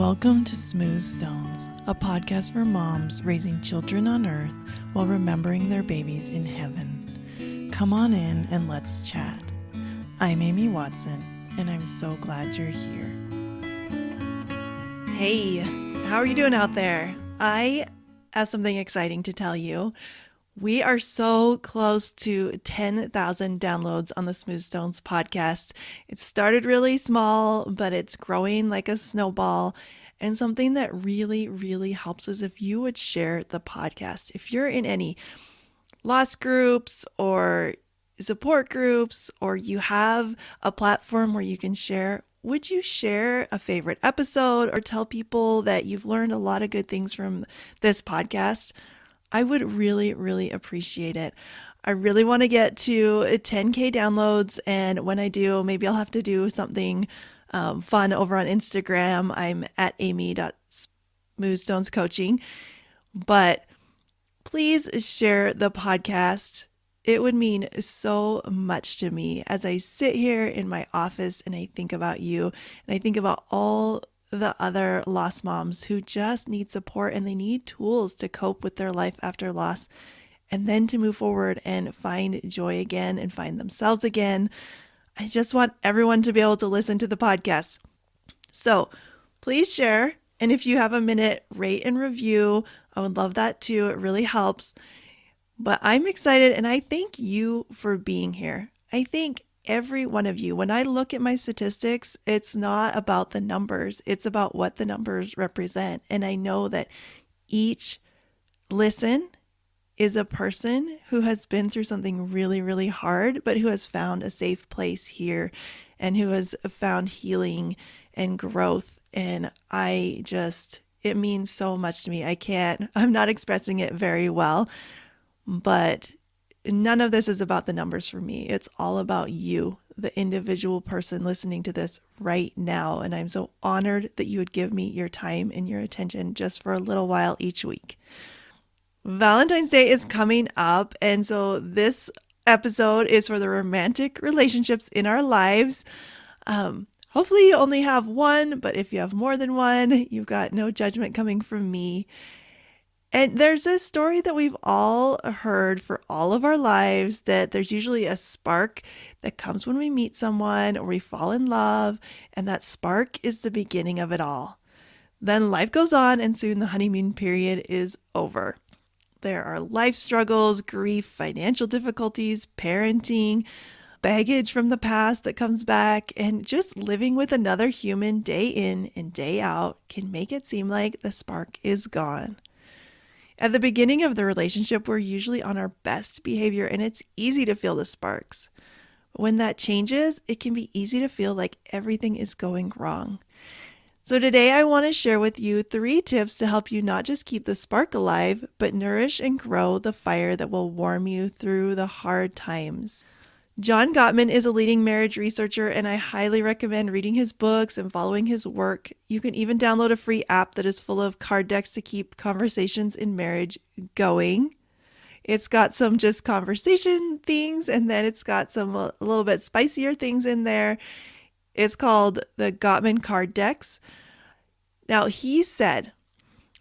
Welcome to Smooth Stones, a podcast for moms raising children on earth while remembering their babies in heaven. Come on in and let's chat. I'm Amy Watson, and I'm so glad you're here. Hey, how are you doing out there? I have something exciting to tell you. We are so close to 10,000 downloads on the Smooth Stones podcast. It started really small, but it's growing like a snowball. And something that really, really helps is if you would share the podcast. If you're in any loss groups or support groups, or you have a platform where you can share, would you share a favorite episode or tell people that you've learned a lot of good things from this podcast? I would really, really appreciate it. I really want to get to 10K downloads, and when I do, maybe I'll have to do something fun over on Instagram. I'm at amy.smoothstonescoaching, but please share the podcast. It would mean so much to me as I sit here in my office and I think about you, and I think about all the other lost moms who just need support and they need tools to cope with their life after loss and then to move forward and find joy again and find themselves again. I just want everyone to be able to listen to the podcast. So please share. And if you have a minute, rate and review. I would love that too. It really helps. But I'm excited and I thank you for being here. I thank every one of you. When I look at my statistics, it's not about the numbers. It's about what the numbers represent. And I know that each listen is a person who has been through something really, really hard, but who has found a safe place here and who has found healing and growth. And it means so much to me. I'm not expressing it very well, but none of this is about the numbers for me. It's all about you, the individual person listening to this right now. And I'm so honored that you would give me your time and your attention just for a little while each week. Valentine's Day is coming up. And so this episode is for the romantic relationships in our lives. Hopefully you only have one, but if you have more than one, you've got no judgment coming from me. And there's this story that we've all heard for all of our lives, that there's usually a spark that comes when we meet someone or we fall in love, and that spark is the beginning of it all. Then life goes on, and soon the honeymoon period is over. There are life struggles, grief, financial difficulties, parenting, baggage from the past that comes back, and just living with another human day in and day out can make it seem like the spark is gone. At the beginning of the relationship, we're usually on our best behavior and it's easy to feel the sparks. When that changes, it can be easy to feel like everything is going wrong. So today I want to share with you 3 tips to help you not just keep the spark alive, but nourish and grow the fire that will warm you through the hard times. John Gottman is a leading marriage researcher, and I highly recommend reading his books and following his work. You can even download a free app that is full of card decks to keep conversations in marriage going. It's got some just conversation things, and then it's got some a little bit spicier things in there. It's called the Gottman Card Decks. Now, he said,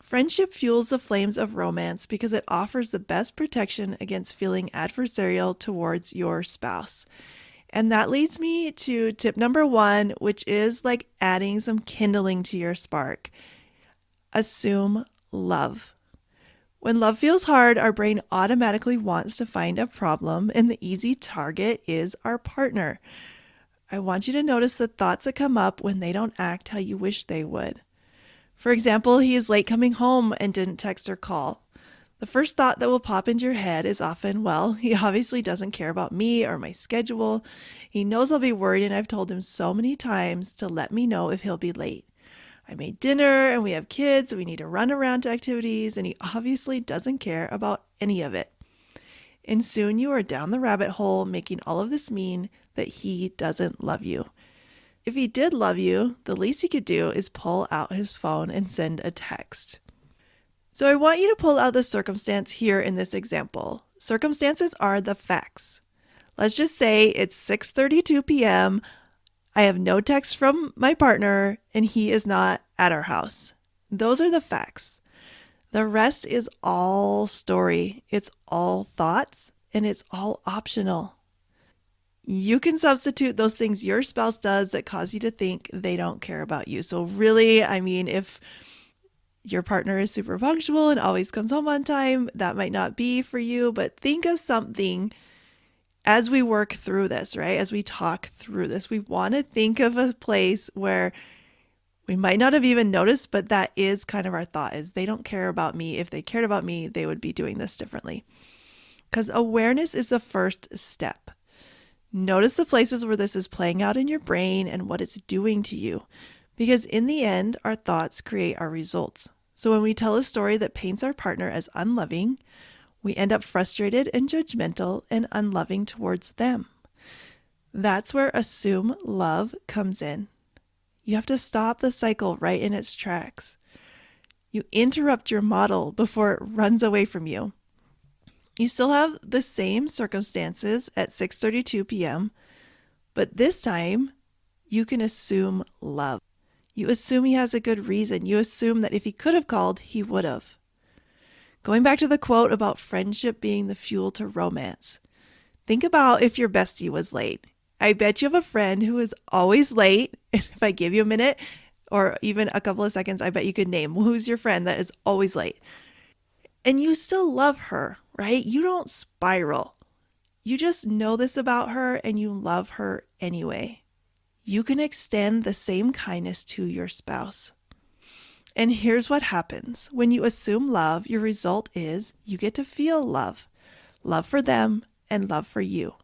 "Friendship fuels the flames of romance because it offers the best protection against feeling adversarial towards your spouse." And that leads me to tip number 1, which is like adding some kindling to your spark. Assume love. When love feels hard, our brain automatically wants to find a problem, and the easy target is our partner. I want you to notice the thoughts that come up when they don't act how you wish they would. For example, he is late coming home and didn't text or call. The first thought that will pop into your head is often, well, he obviously doesn't care about me or my schedule. He knows I'll be worried, and I've told him so many times to let me know if he'll be late. I made dinner and we have kids, so we need to run around to activities, and he obviously doesn't care about any of it. And soon you are down the rabbit hole, making all of this mean that he doesn't love you. If he did love you, the least he could do is pull out his phone and send a text. So I want you to pull out the circumstance here in this example. Circumstances are the facts. Let's just say it's 6:32 p.m. I have no text from my partner, and he is not at our house. Those are the facts. The rest is all story. It's all thoughts, and it's all optional. You can substitute those things your spouse does that cause you to think they don't care about you. So, really, I mean, if your partner is super punctual and always comes home on time, that might not be for you, but think of something as we work through this, right? As we talk through this, we want to think of a place where we might not have even noticed, but that is kind of our thought is they don't care about me. If they cared about me, they would be doing this differently. Because awareness is the first step. Notice the places where this is playing out in your brain and what it's doing to you. Because in the end, our thoughts create our results. So when we tell a story that paints our partner as unloving, we end up frustrated and judgmental and unloving towards them. That's where assume love comes in. You have to stop the cycle right in its tracks. You interrupt your model before it runs away from you. You still have the same circumstances at 6:32 p.m., but this time you can assume love. You assume he has a good reason. You assume that if he could have called, he would have. Going back to the quote about friendship being the fuel to romance, think about if your bestie was late. I bet you have a friend who is always late. And if I give you a minute or even a couple of seconds, I bet you could name who's your friend that is always late. And you still love her, right? You don't spiral. You just know this about her and you love her anyway. You can extend the same kindness to your spouse. And here's what happens. When you assume love, your result is you get to feel love. Love for them and love for you.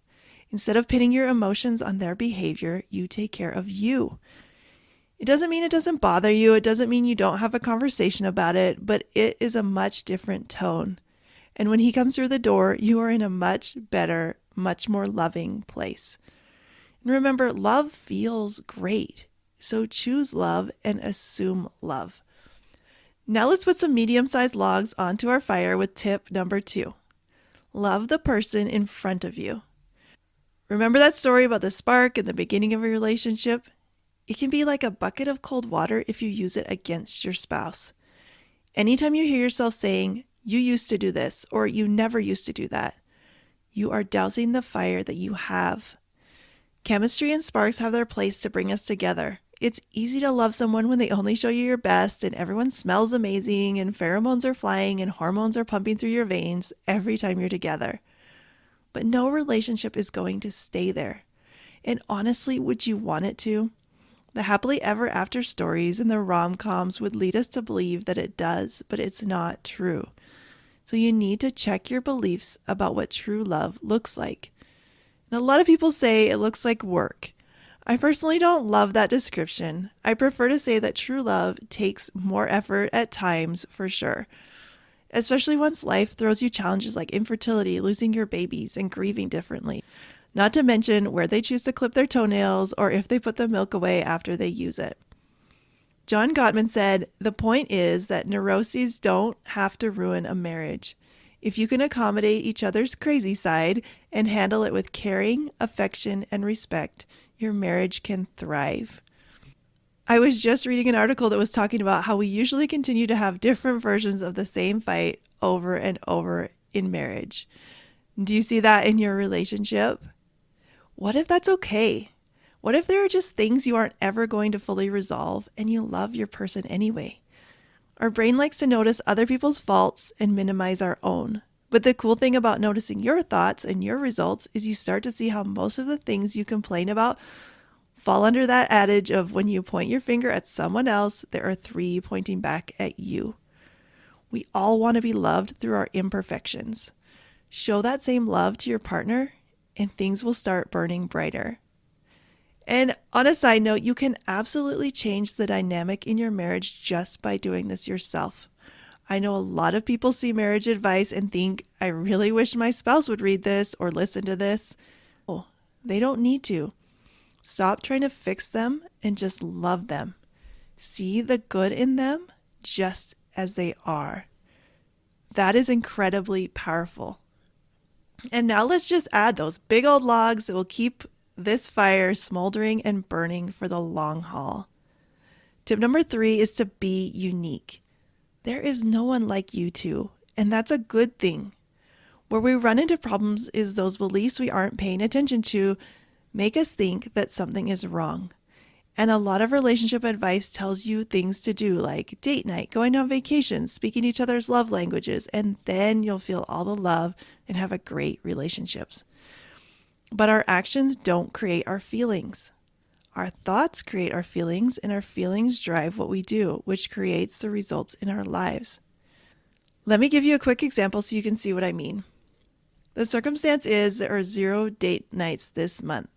Instead of pinning your emotions on their behavior, you take care of you. It doesn't mean it doesn't bother you. It doesn't mean you don't have a conversation about it, but it is a much different tone. And when he comes through the door, you are in a much better, much more loving place. And remember, love feels great. So choose love and assume love. Now let's put some medium-sized logs onto our fire with tip number 2. Love the person in front of you. Remember that story about the spark in the beginning of a relationship? It can be like a bucket of cold water if you use it against your spouse. Anytime you hear yourself saying, you used to do this, or you never used to do that, you are dousing the fire that you have. Chemistry and sparks have their place to bring us together. It's easy to love someone when they only show you your best and everyone smells amazing and pheromones are flying and hormones are pumping through your veins every time you're together. But no relationship is going to stay there. And honestly, would you want it to? The happily ever after stories and the rom-coms would lead us to believe that it does, but it's not true. So you need to check your beliefs about what true love looks like. And a lot of people say it looks like work. I personally don't love that description. I prefer to say that true love takes more effort at times for sure. Especially once life throws you challenges like infertility, losing your babies, and grieving differently. Not to mention where they choose to clip their toenails or if they put the milk away after they use it. John Gottman said, the point is that neuroses don't have to ruin a marriage. If you can accommodate each other's crazy side and handle it with caring, affection, and respect, your marriage can thrive. I was just reading an article that was talking about how we usually continue to have different versions of the same fight over and over in marriage. Do you see that in your relationship? What if that's okay? What if there are just things you aren't ever going to fully resolve and you love your person anyway? Our brain likes to notice other people's faults and minimize our own. But the cool thing about noticing your thoughts and your results is you start to see how most of the things you complain about fall under that adage of when you point your finger at someone else, there are 3 pointing back at you. We all want to be loved through our imperfections. Show that same love to your partner and things will start burning brighter. And on a side note, you can absolutely change the dynamic in your marriage just by doing this yourself. I know a lot of people see marriage advice and think, I really wish my spouse would read this or listen to this. Oh, they don't need to. Stop trying to fix them and just love them. See the good in them just as they are. That is incredibly powerful. And now let's just add those big old logs that will keep this fire smoldering and burning for the long haul. Tip number 3 is to be unique. There is no one like you two, and that's a good thing. Where we run into problems is those beliefs we aren't paying attention to make us think that something is wrong. And a lot of relationship advice tells you things to do like date night, going on vacation, speaking each other's love languages, and then you'll feel all the love and have a great relationships. But our actions don't create our feelings. Our thoughts create our feelings, and our feelings drive what we do, which creates the results in our lives. Let me give you a quick example so you can see what I mean. The circumstance is there are 0 date nights this month.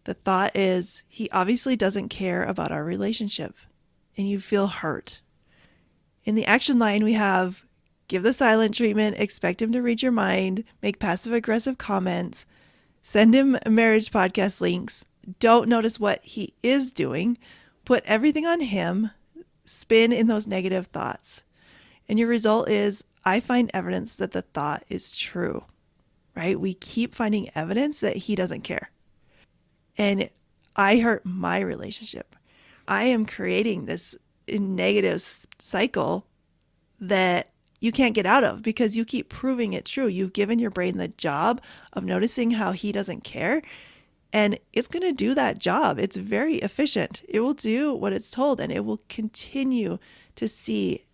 The thought is he obviously doesn't care about our relationship, and you feel hurt. In the action line, we have give the silent treatment, expect him to read your mind, make passive aggressive comments, send him marriage podcast links, don't notice what he is doing, put everything on him, spin in those negative thoughts. And your result is I find evidence that the thought is true, right? We keep finding evidence that he doesn't care. And I hurt my relationship. I am creating this negative cycle that you can't get out of because you keep proving it true. You've given your brain the job of noticing how he doesn't care, and it's going to do that job. It's very efficient. It will do what it's told, and it will continue to see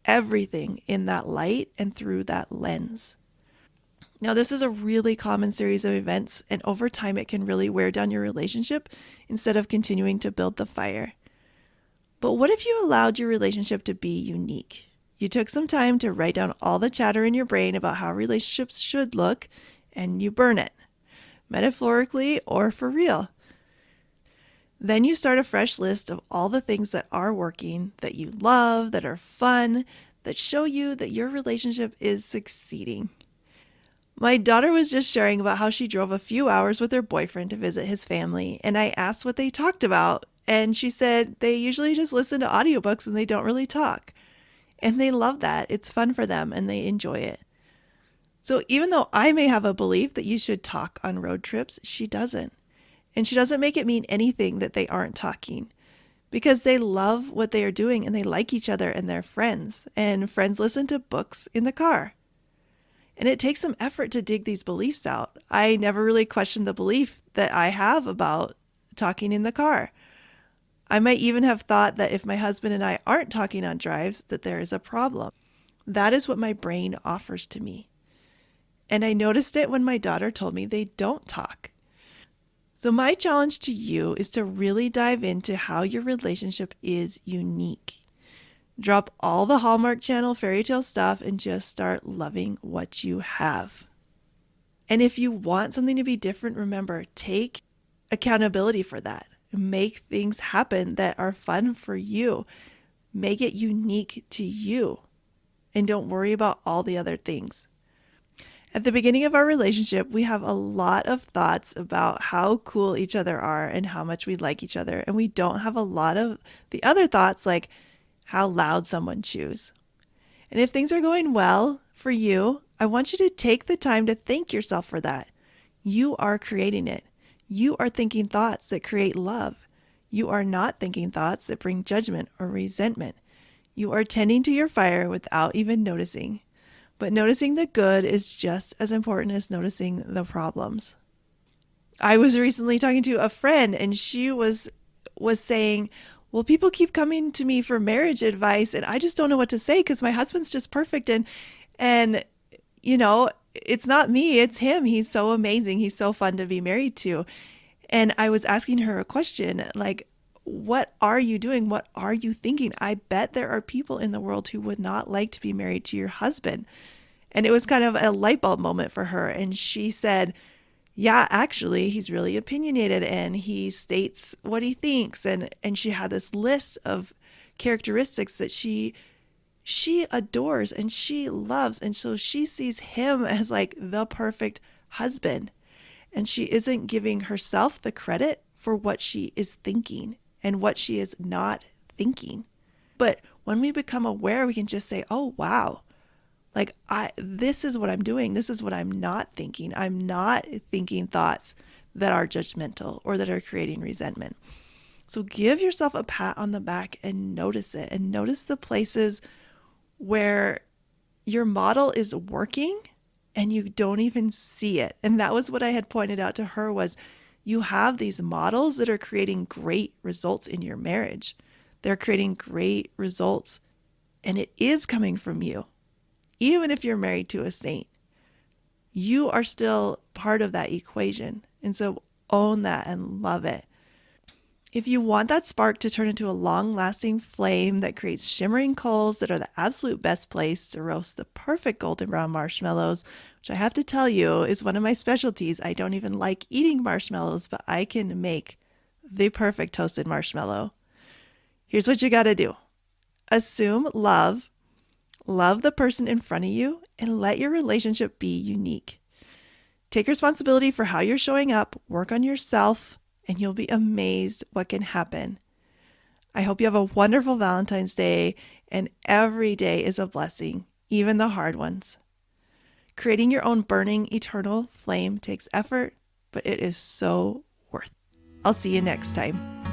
everything in that light and through that lens. Now, this is a really common series of events, and over time it can really wear down your relationship instead of continuing to build the fire. But what if you allowed your relationship to be unique? You took some time to write down all the chatter in your brain about how relationships should look, and you burn it, metaphorically or for real. Then you start a fresh list of all the things that are working, that you love, that are fun, that show you that your relationship is succeeding. My daughter was just sharing about how she drove a few hours with her boyfriend to visit his family, and I asked what they talked about, and she said they usually just listen to audiobooks and they don't really talk. And they love that. It's fun for them and they enjoy it. So even though I may have a belief that you should talk on road trips, she doesn't. And she doesn't make it mean anything that they aren't talking, because they love what they are doing and they like each other and they're friends, and friends listen to books in the car. And it takes some effort to dig these beliefs out. I never really questioned the belief that I have about talking in the car. I might even have thought that if my husband and I aren't talking on drives, that there is a problem. That is what my brain offers to me. And I noticed it when my daughter told me they don't talk. So my challenge to you is to really dive into how your relationship is unique. Drop all the Hallmark Channel fairy tale stuff and just start loving what you have. And if you want something to be different, remember, take accountability for that. Make things happen that are fun for you. Make it unique to you. And don't worry about all the other things. At the beginning of our relationship, we have a lot of thoughts about how cool each other are and how much we like each other. And we don't have a lot of the other thoughts like how loud someone chews. And if things are going well for you, I want you to take the time to thank yourself for that. You are creating it. You are thinking thoughts that create love. You are not thinking thoughts that bring judgment or resentment. You are tending to your fire without even noticing. But noticing the good is just as important as noticing the problems. I was recently talking to a friend, and she was saying, well, people keep coming to me for marriage advice and I just don't know what to say because my husband's just perfect. And, you know, it's not me, it's him. He's so amazing. He's so fun to be married to. And I was asking her a question like, what are you doing? What are you thinking? I bet there are people in the world who would not like to be married to your husband. And it was kind of a light bulb moment for her. And she said, yeah, actually, he's really opinionated and he states what he thinks. And she had this list of characteristics that she adores and she loves. And so she sees him as like the perfect husband. And she isn't giving herself the credit for what she is thinking and what she is not thinking. But when we become aware, we can just say, oh, wow. Like this is what I'm doing. This is what I'm not thinking. I'm not thinking thoughts that are judgmental or that are creating resentment. So give yourself a pat on the back and notice it, and notice the places where your model is working and you don't even see it. And that was what I had pointed out to her, was you have these models that are creating great results in your marriage. They're creating great results, and it is coming from you. Even if you're married to a saint, you are still part of that equation. And so own that and love it. If you want that spark to turn into a long-lasting flame that creates shimmering coals that are the absolute best place to roast the perfect golden brown marshmallows, which I have to tell you is one of my specialties. I don't even like eating marshmallows, but I can make the perfect toasted marshmallow. Here's what you got to do. Assume love the person in front of you, and let your relationship be unique. Take responsibility for how you're showing up, work on yourself, and you'll be amazed what can happen. I hope you have a wonderful Valentine's Day, and every day is a blessing, even the hard ones. Creating your own burning eternal flame takes effort, but it is so worth it. I'll see you next time.